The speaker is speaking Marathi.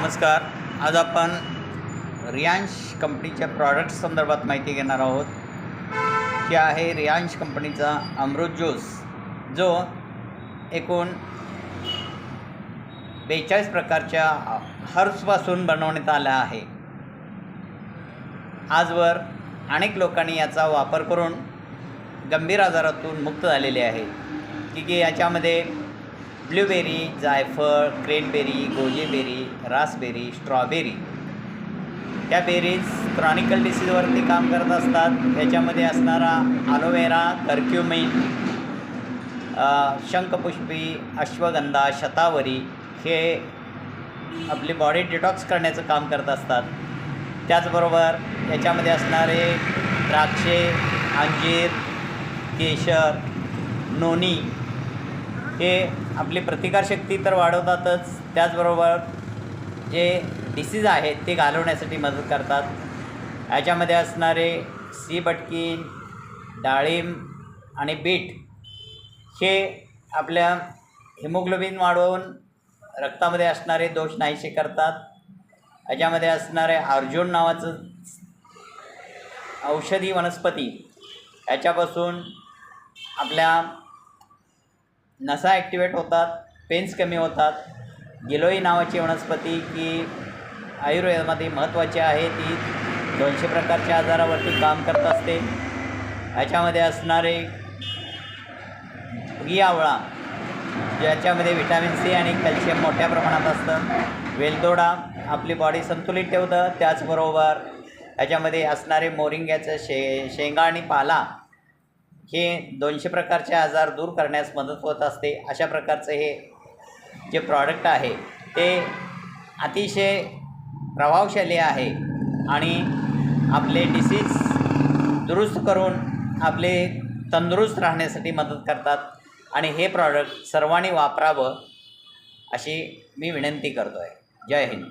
नमस्कार. आज आपण रियांश कंपनीच्या प्रॉडक्ट्स संदर्भात माहिती घेणार आहोत. ही आहे रियांश कंपनीचा अमृत ज्यूस, जो एकूण 42 प्रकारच्या हर्ब्सपासून बनवण्यात आला आहे. आजवर अनेक लोकांनी याचा वापर करून गंभीर आजारातून मुक्त झालेले आहे. की याच्यामध्ये ब्लूबेरी, जायफळ, क्रेनबेरी, गोजीबेरी, रासबेरी, स्ट्रॉबेरी या बेरीज क्रॉनिकल डिसीजवरती काम करत असतात. याच्यामध्ये असणारा ॲलोवेरा, कर्क्युमिन, शंखपुष्पी, अश्वगंधा, शतावरी हे आपली बॉडी डिटॉक्स करण्याचं काम करत असतात. त्याचबरोबर याच्यामध्ये असणारे द्राक्षे, अंजीर, केशर, नोनी हे आपली प्रतिकारशक्ती तर वाढवतातच, त्याचबरोबर जे डिसीज आहेत ते घालवण्यासाठी मदत करतात. याच्यामध्ये असणारे सीबटकीन, डाळिंब आणि बीट हे आपल्या हिमोग्लोबिन वाढवून रक्तामध्ये असणारे दोष नाहीसे करतात. याच्यामध्ये असणारे अर्जुन नावाचं औषधी वनस्पती, याच्यापासून आपल्या नसा ॲक्टिवेट होतात, पेन्स कमी होतात. गिलोई नावाची वनस्पती की आयुर्वेदामध्ये महत्त्वाची आहे, ती 200 प्रकारच्या आजारावरती काम करत असते. याच्यामध्ये असणारे आवळा, ज्याच्यामध्ये व्हिटॅमिन सी आणि कॅल्शियम मोठ्या प्रमाणात असतं. वेलदोडा आपली बॉडी संतुलित ठेवतं. त्याचबरोबर याच्यामध्ये असणारे मोरिंग्याचं शेंगा आणि पाला हे 200 प्रकारचे आजार दूर करण्यास मदत होत असते. अशा प्रकारचं हे जे प्रॉडक्ट आहे ते अतिशय प्रभावशाली आहे आणि आपले डिसीज दुरुस्त करून आपले तंदुरुस्त राहण्यासाठी मदत करतात. आणि हे प्रॉडक्ट सर्वांनी वापरावं अशी मी विनंती करतो आहे. जय हिंद.